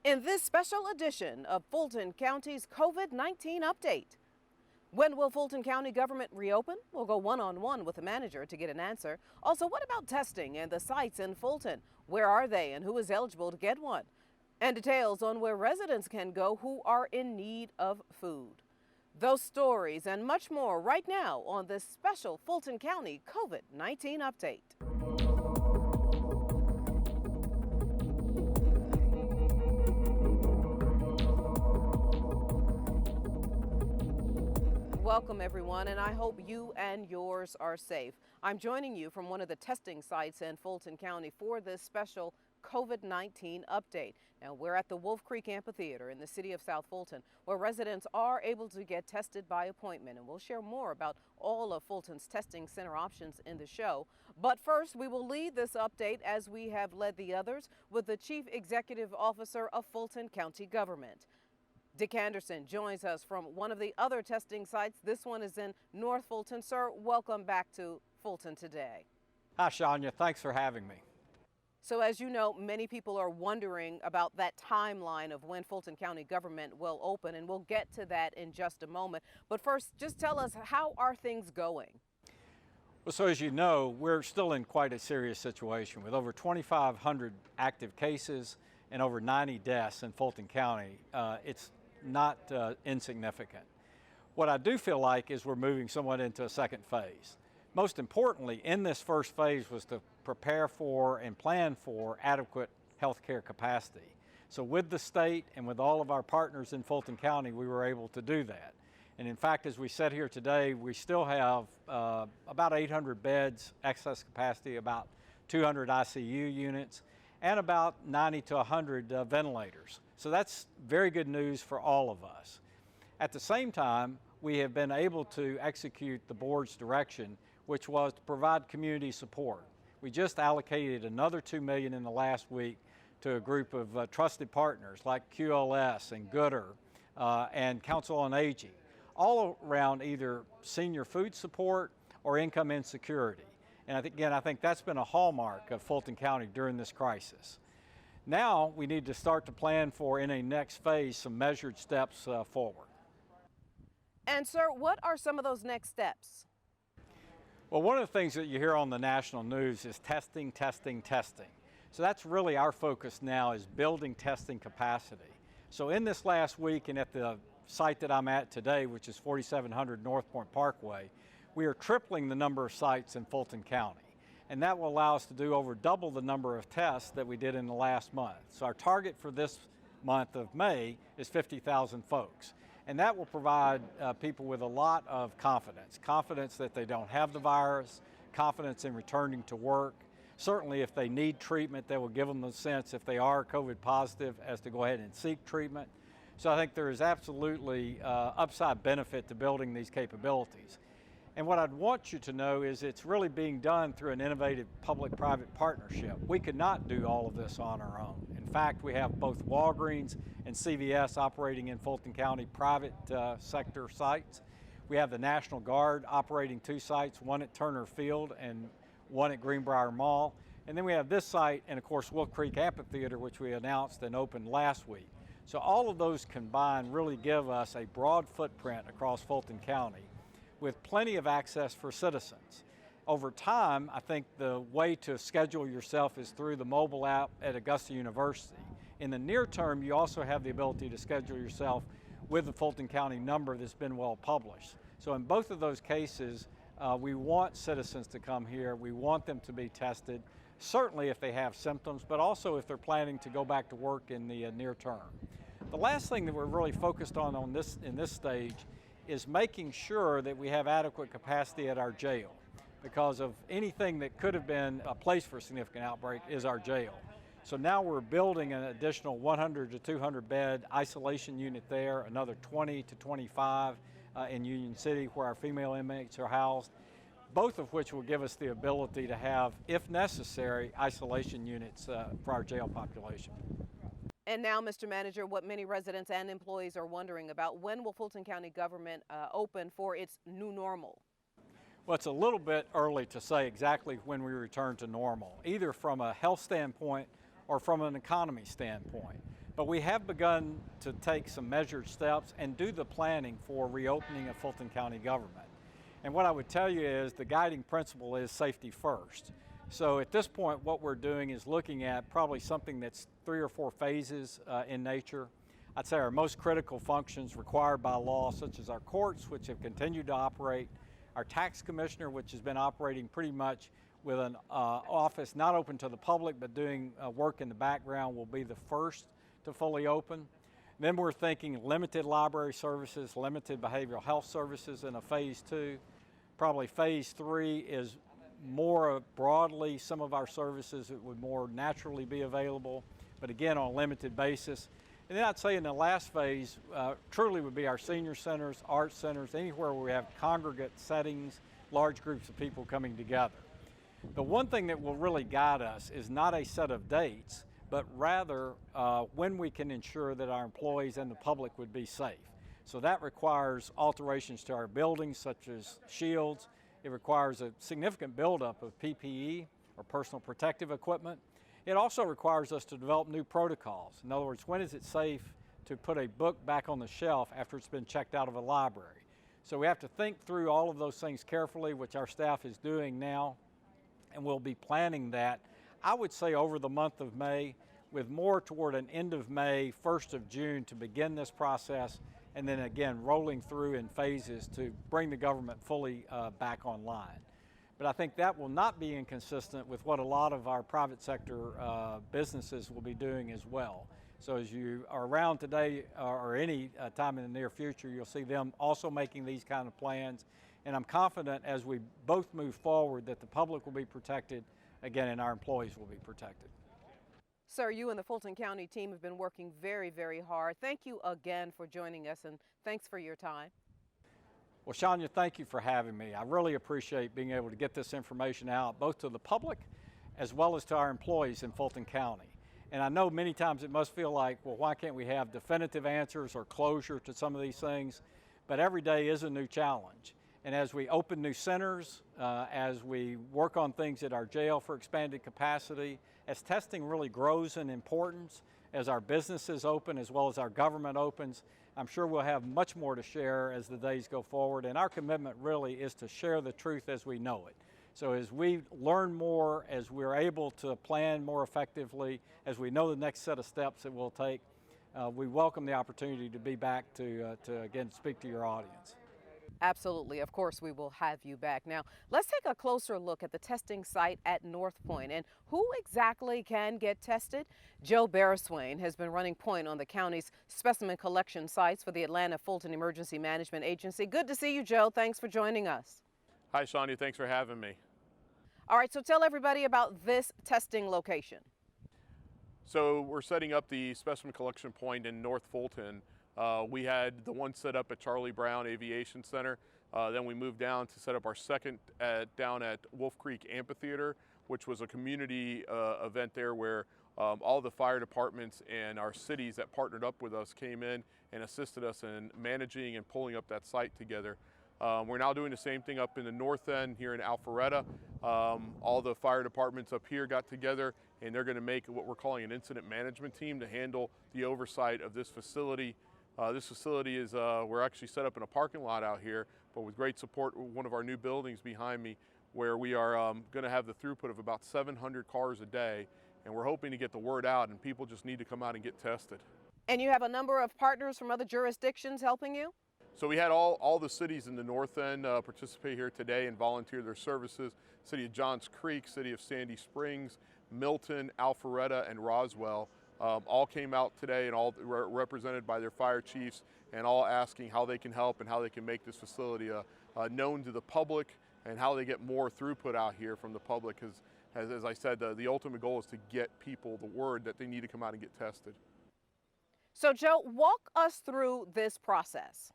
In this special edition of Fulton County's COVID-19 update. When will Fulton County government reopen? We'll go one-on-one with the manager to get an answer. Also, what about testing and the sites in Fulton? Where are they and who is eligible to get one? And details on where residents can go who are in need of food. Those stories and much more right now on this special Fulton County COVID-19 update. Welcome everyone, and I hope you and yours are safe. I'm joining you from one of the testing sites in Fulton County for this special COVID-19 update. Now we're at the Wolf Creek Amphitheater in the city of South Fulton, where residents are able to get tested by appointment, and we'll share more about all of Fulton's testing center options in the show. But first, we will lead this update, as we have led the others, with the Chief Executive Officer of Fulton County Government. Dick Anderson joins us from one of the other testing sites. This one is in North Fulton. Sir, welcome back to Fulton today. Hi, Shania. Thanks for having me. So as you know, many people are wondering about that timeline of when Fulton County government will open, and we'll get to that in just a moment. But first, just tell us, how are things going? Well, so as you know, we're still in quite a serious situation with over 2,500 active cases and over 90 deaths in Fulton County. It's not insignificant. What I do feel like is we're moving somewhat into a second phase. Most importantly, in this first phase was to prepare for and plan for adequate healthcare capacity. So with the state and with all of our partners in Fulton County, we were able to do that. And in fact, as we sit here today, we still have about 800 beds, excess capacity, about 200 ICU units, and about 90 to 100 ventilators. So that's very good news for all of us. At the same time, we have been able to execute the board's direction, which was to provide community support. We just allocated another $2 million in the last week to a group of trusted partners like QLS and Gooder and Council on Aging, all around either senior food support or income insecurity. And I think that's been a hallmark of Fulton County during this crisis. Now we need to start to plan for, in a next phase, some measured steps forward. And sir, what are some of those next steps? Well, one of the things that you hear on the national news is testing, testing, testing. So that's really our focus now, is building testing capacity. So in this last week, and at the site that I'm at today, which is 4700 North Point Parkway, we are tripling the number of sites in Fulton County. And that will allow us to do over double the number of tests that we did in the last month. So our target for this month of May is 50,000 folks. And that will provide people with a lot of confidence that they don't have the virus, confidence in returning to work. Certainly if they need treatment, that will give them the sense, if they are COVID positive, as to go ahead and seek treatment. So I think there is absolutely upside benefit to building these capabilities. And what I'd want you to know is it's really being done through an innovative public-private partnership. We could not do all of this on our own. In fact, we have both Walgreens and CVS operating in Fulton County private sector sites. We have the National Guard operating 2 sites, one at Turner Field and one at Greenbrier Mall. And then we have this site and, of course, Wolf Creek Amphitheater, which we announced and opened last week. So all of those combined really give us a broad footprint across Fulton County, with plenty of access for citizens. Over time, I think the way to schedule yourself is through the mobile app at Augusta University. In the near term, you also have the ability to schedule yourself with the Fulton County number that's been well published. So in both of those cases, we want citizens to come here. We want them to be tested, certainly if they have symptoms, but also if they're planning to go back to work in the near term. The last thing that we're really focused on in this stage is making sure that we have adequate capacity at our jail, because of anything that could have been a place for a significant outbreak is our jail. So now we're building an additional 100 to 200 bed isolation unit there, another 20 to 25 in Union City where our female inmates are housed, both of which will give us the ability to have, if necessary, isolation units for our jail population. And now, Mr. Manager, what many residents and employees are wondering about, when will Fulton County government open for its new normal? Well, it's a little bit early to say exactly when we return to normal, either from a health standpoint or from an economy standpoint. But we have begun to take some measured steps and do the planning for reopening of Fulton County government. And what I would tell you is the guiding principle is safety first. So at this point, what we're doing is looking at probably something that's 3 or 4 phases in nature. I'd say our most critical functions required by law, such as our courts, which have continued to operate, our tax commissioner, which has been operating pretty much with an office not open to the public but doing work in the background, will be the first to fully open. Then we're thinking limited library services, limited behavioral health services in a phase 2. Probably phase 3 is more broadly some of our services that would more naturally be available, but again on a limited basis. And then I'd say in the last phase truly would be our senior centers, arts centers, anywhere where we have congregate settings, large groups of people coming together. The one thing that will really guide us is not a set of dates, but rather when we can ensure that our employees and the public would be safe. So that requires alterations to our buildings, such as shields. It requires a significant buildup of PPE, or personal protective equipment. It also requires us to develop new protocols. In other words, when is it safe to put a book back on the shelf after it's been checked out of a library? So we have to think through all of those things carefully, which our staff is doing now, and we'll be planning that, I would say, over the month of May, with more toward an end of May, 1st of June to begin this process, and then again rolling through in phases to bring the government fully back online. But I think that will not be inconsistent with what a lot of our private sector businesses will be doing as well. So as you are around today or any time in the near future, you'll see them also making these kind of plans. And I'm confident as we both move forward that the public will be protected, again, and our employees will be protected. Sir, you and the Fulton County team have been working very, very hard. Thank you again for joining us, and thanks for your time. Well, Shania, thank you for having me. I really appreciate being able to get this information out, both to the public as well as to our employees in Fulton County. And I know many times it must feel like, well, why can't we have definitive answers or closure to some of these things? But every day is a new challenge. And as we open new centers, as we work on things at our jail for expanded capacity, as testing really grows in importance, as our businesses open as well as our government opens, I'm sure we'll have much more to share as the days go forward. And our commitment really is to share the truth as we know it. So as we learn more, as we're able to plan more effectively, as we know the next set of steps that we'll take, we welcome the opportunity to be back to again speak to your audience. Absolutely. Of course, we will have you back. Now, let's take a closer look at the testing site at North Point and who exactly can get tested. Joe Barriswain has been running point on the county's specimen collection sites for the Atlanta Fulton Emergency Management Agency. Good to see you, Joe. Thanks for joining us. Hi, Shania. Thanks for having me. All right, so tell everybody about this testing location. So we're setting up the specimen collection point in North Fulton. We had the one set up at Charlie Brown Aviation Center. Then we moved down to set up our second down at Wolf Creek Amphitheater, which was a community event there where all the fire departments and our cities that partnered up with us came in and assisted us in managing and pulling up that site together. We're now doing the same thing up in the north end here in Alpharetta. All the fire departments up here got together and they're going to make what we're calling an incident management team to handle the oversight of this facility. This facility is, we're actually set up in a parking lot out here, but with great support, one of our new buildings behind me, where we are going to have the throughput of about 700 cars a day, and we're hoping to get the word out, and people just need to come out and get tested. And you have a number of partners from other jurisdictions helping you? So we had all the cities in the north end participate here today and volunteer their services. City of Johns Creek, City of Sandy Springs, Milton, Alpharetta, and Roswell. All came out today and all represented by their fire chiefs and all asking how they can help and how they can make this facility known to the public and how they get more throughput out here from the public, because as I said, the ultimate goal is to get people the word that they need to come out and get tested. So Joe, walk us through this process.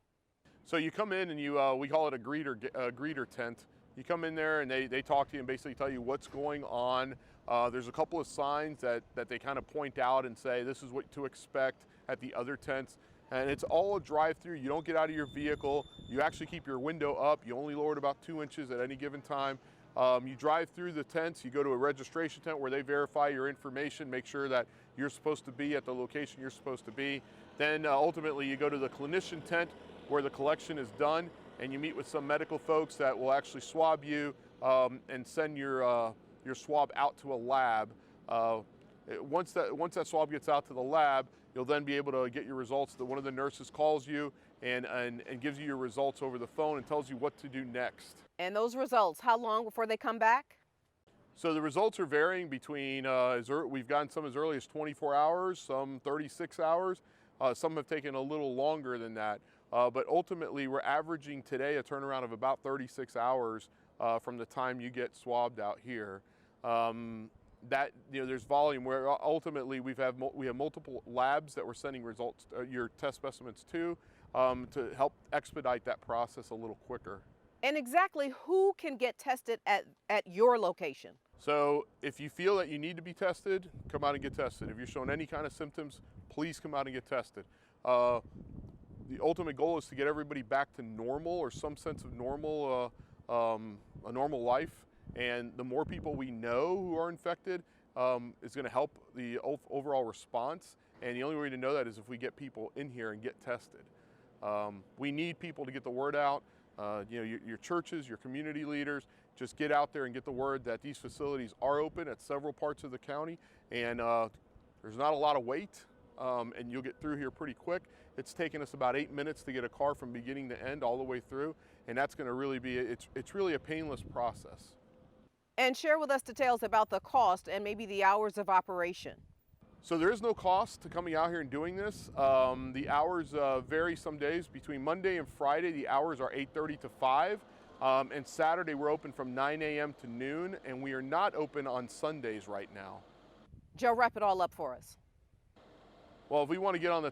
So you come in and we call it a greeter tent. You come in there and they talk to you and basically tell you what's going on. There's a couple of signs that they kind of point out and say this is what to expect at the other tents. And it's all a drive-through. You don't get out of your vehicle. You actually keep your window up. You only lower it about 2 inches at any given time. You drive through the tents, you go to a registration tent where they verify your information, make sure that you're supposed to be at the location you're supposed to be. Then ultimately you go to the clinician tent where the collection is done, and you meet with some medical folks that will actually swab you and send your swab out to a lab. Once that swab gets out to the lab, you'll then be able to get your results. One of the nurses calls you and gives you your results over the phone and tells you what to do next. And those results, how long before they come back? So the results are varying between, we've gotten some as early as 24 hours, some 36 hours. Some have taken a little longer than that. But ultimately, we're averaging today a turnaround of about 36 hours from the time you get swabbed out here. There's volume where ultimately we have multiple labs that we're sending results, your test specimens to help expedite that process a little quicker. And exactly who can get tested at your location? So if you feel that you need to be tested, come out and get tested. If you're showing any kind of symptoms, please come out and get tested. The ultimate goal is to get everybody back to normal or some sense of normal, a normal life. And the more people we know who are infected is going to help the overall response. And the only way to know that is if we get people in here and get tested. We need people to get the word out. Your churches, your community leaders, just get out there and get the word that these facilities are open at several parts of the county, and there's not a lot of wait, and you'll get through here pretty quick. It's taken us about 8 minutes to get a car from beginning to end all the way through, and that's going to really be, it's really a painless process. And share with us details about the cost and maybe the hours of operation. So there is no cost to coming out here and doing this. The hours vary some days. Between Monday and Friday, the hours are 8:30 to 5. And Saturday, we're open from 9 a.m. to noon, and we are not open on Sundays right now. Joe, wrap it all up for us. Well, if we want to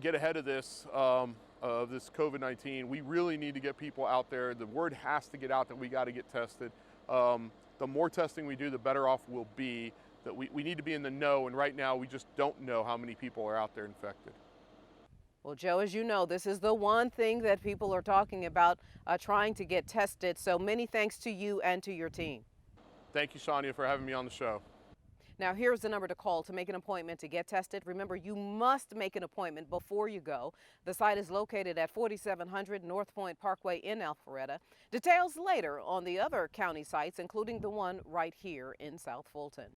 get ahead of this COVID-19, we really need to get people out there. The word has to get out that we got to get tested. The more testing we do, the better off we'll be. That we need to be in the know, and right now we just don't know how many people are out there infected. Well, Joe, as you know, this is the one thing that people are talking about, trying to get tested. So many thanks to you and to your team. Thank you, Shania, for having me on the show. Now, here's the number to call to make an appointment to get tested. Remember, you must make an appointment before you go. The site is located at 4700 North Point Parkway in Alpharetta. Details later on the other county sites, including the one right here in South Fulton.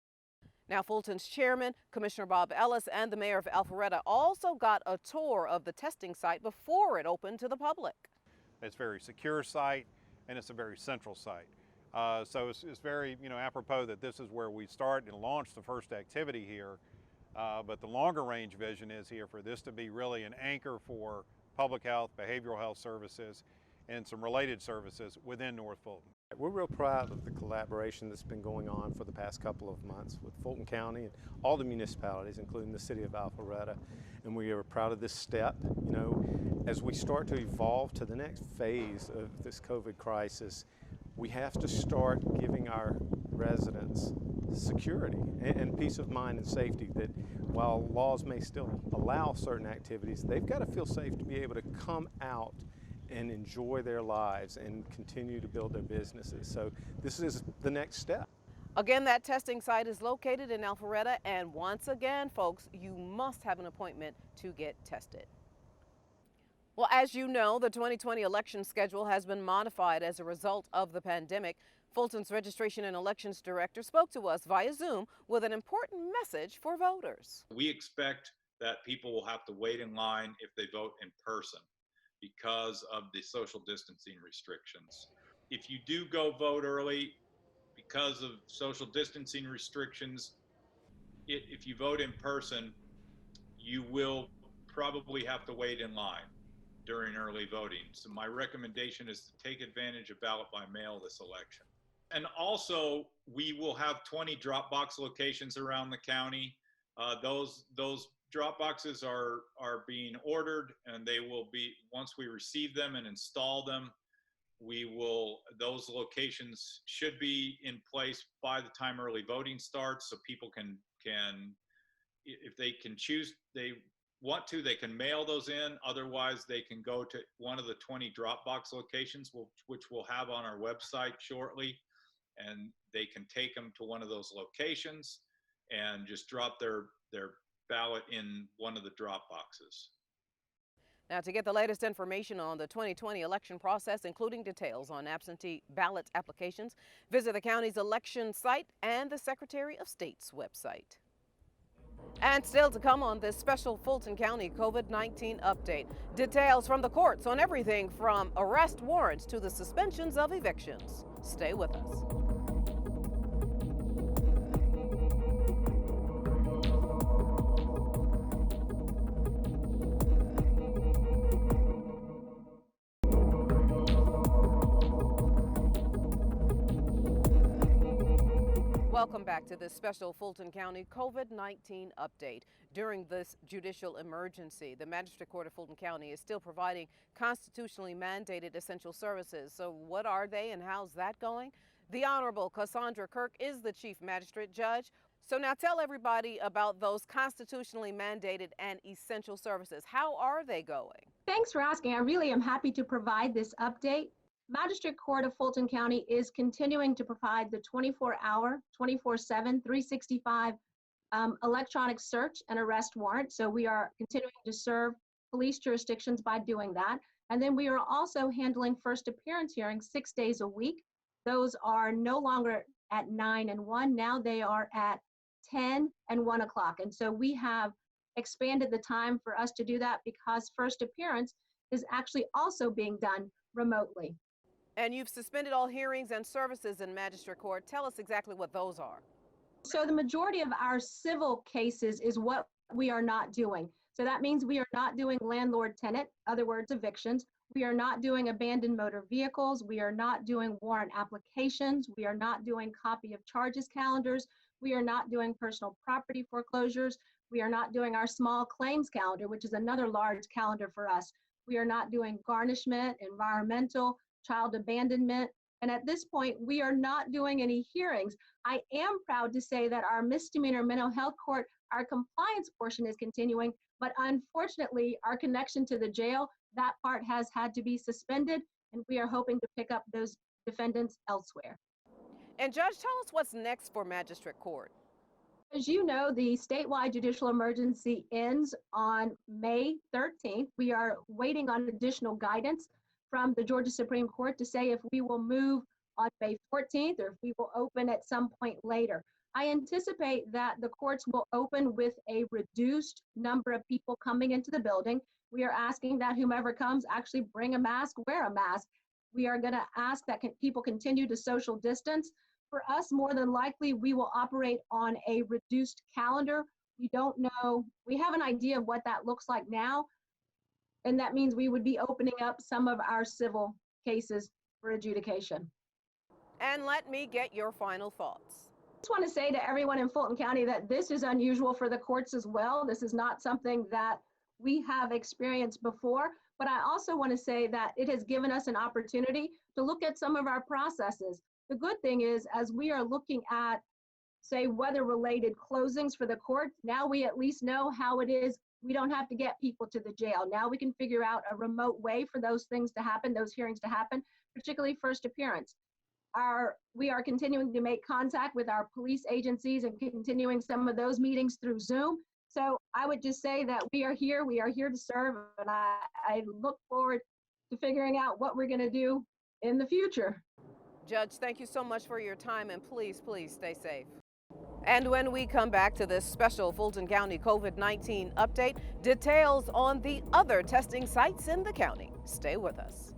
Now, Fulton's chairman, Commissioner Bob Ellis, and the mayor of Alpharetta also got a tour of the testing site before it opened to the public. It's a very secure site, and it's a very central site. So it's very, apropos that this is where we start and launch the first activity here. But the longer range vision is here for this to be really an anchor for public health, behavioral health services, and some related services within North Fulton. We're real proud of the collaboration that's been going on for the past couple of months with Fulton County and all the municipalities, including the city of Alpharetta. And we are proud of this step. As we start to evolve to the next phase of this COVID crisis, we have to start giving our residents security and peace of mind and safety, that while laws may still allow certain activities, they've got to feel safe to be able to come out and enjoy their lives and continue to build their businesses. So this is the next step. Again, that testing site is located in Alpharetta, and once again, folks, you must have an appointment to get tested. Well, as you know, the 2020 election schedule has been modified as a result of the pandemic. Fulton's Registration and Elections Director spoke to us via Zoom with an important message for voters. We expect that people will have to wait in line if they vote in person because of the social distancing restrictions. If you do go vote early because of social distancing restrictions, if you vote in person, you will probably have to wait in line during early voting. So my recommendation is to take advantage of ballot by mail this election. And also, we will have 20 drop box locations around the county. Those drop boxes are being ordered, and they will be, once we receive them and install them, those locations should be in place by the time early voting starts, so people can if they can choose, they want to, they can mail those in. Otherwise, they can go to one of the 20 drop box locations, which we'll have on our website shortly, and they can take them to one of those locations and just drop their ballot in one of the drop boxes. Now, to get the latest information on the 2020 election process, including details on absentee ballot applications, visit the county's election site and the Secretary of State's website. And still to come on this special Fulton County COVID-19 update, details from the courts on everything from arrest warrants to the suspensions of evictions. Stay with us. Welcome back to this special Fulton County COVID-19 update. During this judicial emergency, the Magistrate Court of Fulton County is still providing constitutionally mandated essential services. So what are they and how's that going? The Honorable Cassandra Kirk is the Chief Magistrate Judge. So now tell everybody about those constitutionally mandated and essential services. How are they going? Thanks for asking. I really am happy to provide this update. Magistrate Court of Fulton County is continuing to provide the 24-hour, 24/7, 365 electronic search and arrest warrant. So we are continuing to serve police jurisdictions by doing that. And then we are also handling first appearance hearings 6 days a week. Those are no longer at 9 and 1. Now they are at 10 and 1 o'clock. And so we have expanded the time for us to do that because first appearance is actually also being done remotely. And you've suspended all hearings and services in Magistrate Court. Tell us exactly what those are. So the majority of our civil cases is what we are not doing. So that means we are not doing landlord-tenant, other words, evictions. We are not doing abandoned motor vehicles. We are not doing warrant applications. We are not doing copy of charges calendars. We are not doing personal property foreclosures. We are not doing our small claims calendar, which is another large calendar for us. We are not doing garnishment, environmental, child abandonment. And at this point, we are not doing any hearings. I am proud to say that our misdemeanor mental health court, our compliance portion is continuing, but unfortunately, our connection to the jail, that part has had to be suspended, and we are hoping to pick up those defendants elsewhere. And Judge, tell us what's next for Magistrate Court. As you know, the statewide judicial emergency ends on May 13th. We are waiting on additional guidance from the Georgia Supreme Court to say if we will move on May 14th or if we will open at some point later. I anticipate that the courts will open with a reduced number of people coming into the building. We are asking that whomever comes actually bring a mask, wear a mask. We are going to ask that people continue to social distance. For us, more than likely, we will operate on a reduced calendar. We don't know. We have an idea of what that looks like now. And that means we would be opening up some of our civil cases for adjudication. And let me get your final thoughts. I just want to say to everyone in Fulton County that this is unusual for the courts as well. This is not something that we have experienced before. But I also want to say that it has given us an opportunity to look at some of our processes. The good thing is, as we are looking at, say, weather-related closings for the court, now we at least know how it is. We don't have to get people to the jail. Now we can figure out a remote way for those things to happen, those hearings to happen, particularly first appearance. We are continuing to make contact with our police agencies and continuing some of those meetings through Zoom. So I would just say that we are here to serve, and I look forward to figuring out what we're going to do in the future. Judge, thank you so much for your time, and please, please stay safe. And when we come back to this special Fulton County COVID-19 update, details on the other testing sites in the county. Stay with us.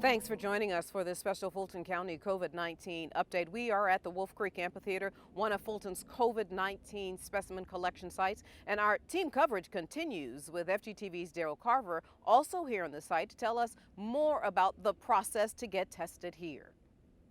Thanks for joining us for this special Fulton County COVID-19 update. We are at the Wolf Creek Amphitheater, one of Fulton's COVID-19 specimen collection sites, and our team coverage continues with FGTV's Daryl Carver also here on the site to tell us more about the process to get tested here.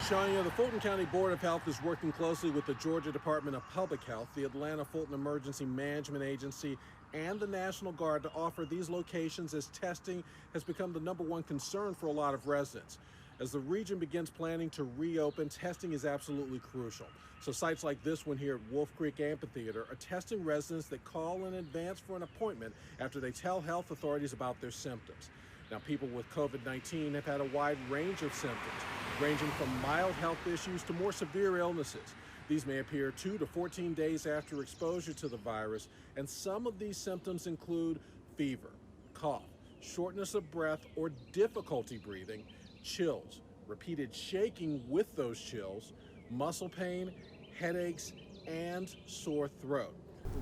Shania, the Fulton County Board of Health is working closely with the Georgia Department of Public Health, the Atlanta Fulton Emergency Management Agency, and the National Guard to offer these locations as testing has become the #1 concern for a lot of residents. As the region begins planning to reopen, testing is absolutely crucial. So sites like this one here at Wolf Creek Amphitheater are testing residents that call in advance for an appointment after they tell health authorities about their symptoms. Now, people with COVID-19 have had a wide range of symptoms, ranging from mild health issues to more severe illnesses. These may appear 2 to 14 days after exposure to the virus, and some of these symptoms include fever, cough, shortness of breath or difficulty breathing, chills, repeated shaking with those chills, muscle pain, headaches, and sore throat.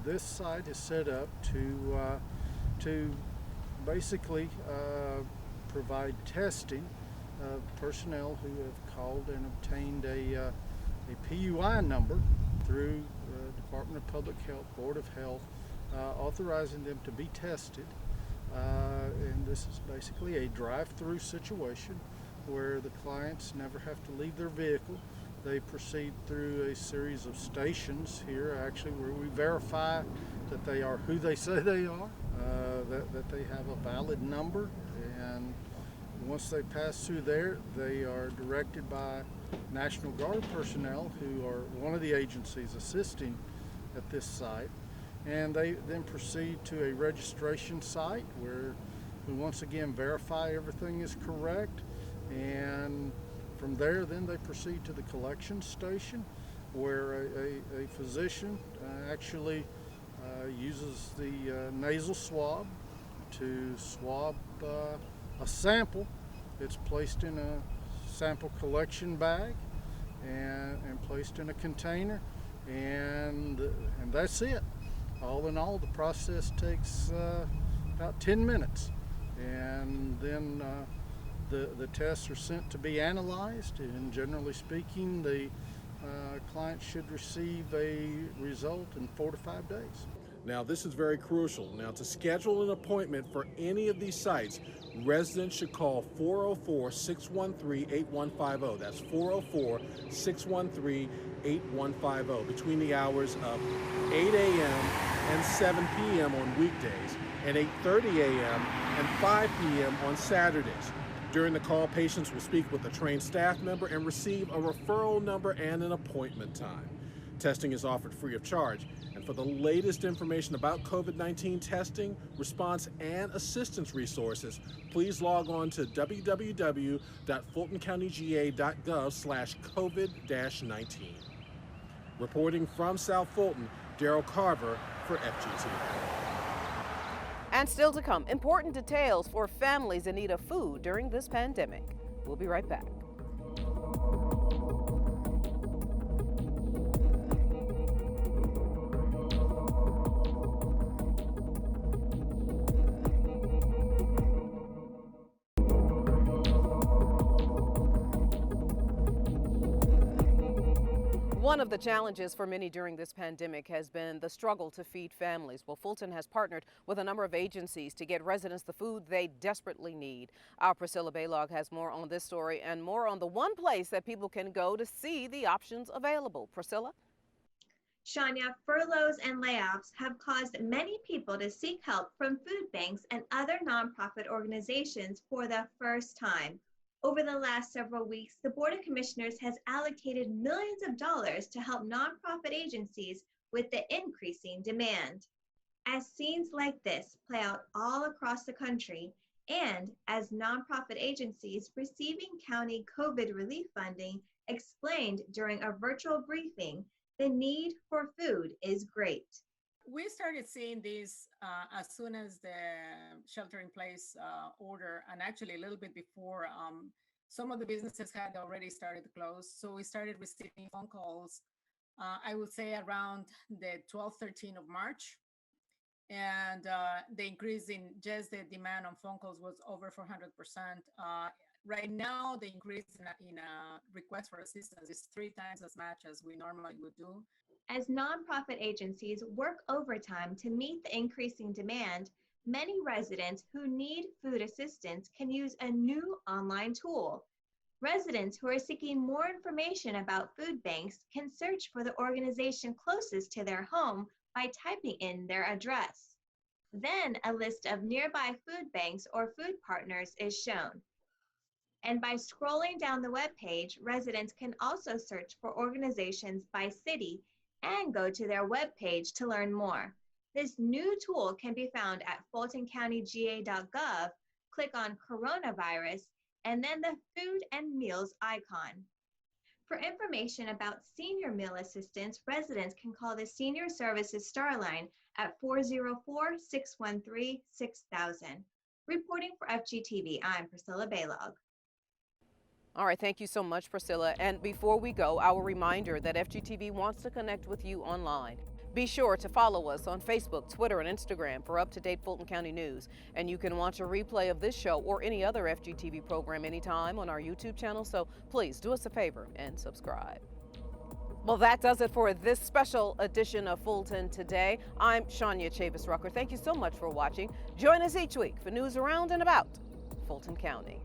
This site is set up to basically provide testing of personnel who have called and obtained a PUI number through Department of Public Health, Board of Health, authorizing them to be tested. And this is basically a drive-through situation where the clients never have to leave their vehicle. They proceed through a series of stations here, actually, where we verify that they are who they say they are, that they have a valid number, and once they pass through there, they are directed by National Guard personnel who are one of the agencies assisting at this site, and they then proceed to a registration site where we once again verify everything is correct, and from there then they proceed to the collection station where a physician actually uses the nasal swab to swab a sample. It's placed in a sample collection bag and placed in a container, and that's it. All in all, the process takes about 10 minutes, and then the tests are sent to be analyzed, and generally speaking, the client should receive a result in 4 to 5 days. Now, this is very crucial. Now, to schedule an appointment for any of these sites, residents should call 404-613-8150. That's 404-613-8150 between the hours of 8 a.m. and 7 p.m. on weekdays and 8:30 a.m. and 5 p.m. on Saturdays. During the call, patients will speak with a trained staff member and receive a referral number and an appointment time. Testing is offered free of charge. And for the latest information about COVID-19 testing, response, and assistance resources, please log on to www.fultoncountyga.gov/COVID-19. Reporting from South Fulton, Daryl Carver for FGT. And still to come, important details for families in need of food during this pandemic. We'll be right back. One of the challenges for many during this pandemic has been the struggle to feed families. Well, Fulton has partnered with a number of agencies to get residents the food they desperately need. Our Priscilla Baylog has more on this story and more on the one place that people can go to see the options available. Priscilla? Shania, furloughs and layoffs have caused many people to seek help from food banks and other nonprofit organizations for the first time. Over the last several weeks, the Board of Commissioners has allocated millions of dollars to help nonprofit agencies with the increasing demand. As scenes like this play out all across the country, and as nonprofit agencies receiving county COVID relief funding explained during a virtual briefing, the need for food is great. We started seeing this as soon as the shelter-in-place order, and actually a little bit before, some of the businesses had already started to close. So we started receiving phone calls, I would say around the 12th, 13th of March. And the increase in just the demand on phone calls was over 400%. Right now, the increase in request for assistance is 3 times as much as we normally would do. As nonprofit agencies work overtime to meet the increasing demand, many residents who need food assistance can use a new online tool. Residents who are seeking more information about food banks can search for the organization closest to their home by typing in their address. Then a list of nearby food banks or food partners is shown. And by scrolling down the webpage, residents can also search for organizations by city and go to their webpage to learn more. This new tool can be found at fultoncountyga.gov. Click on coronavirus and then the food and meals icon. For information about senior meal assistance, residents can call the Senior Services Star Line at 404-613-6000. Reporting for FGTV, I'm Priscilla Baylog. All right, thank you so much, Priscilla. And before we go, our reminder that FGTV wants to connect with you online. Be sure to follow us on Facebook, Twitter, and Instagram for up-to-date Fulton County news. And you can watch a replay of this show or any other FGTV program anytime on our YouTube channel, so please do us a favor and subscribe. Well, that does it for this special edition of Fulton Today. I'm Shania Chavis Rucker. Thank you so much for watching. Join us each week for news around and about Fulton County.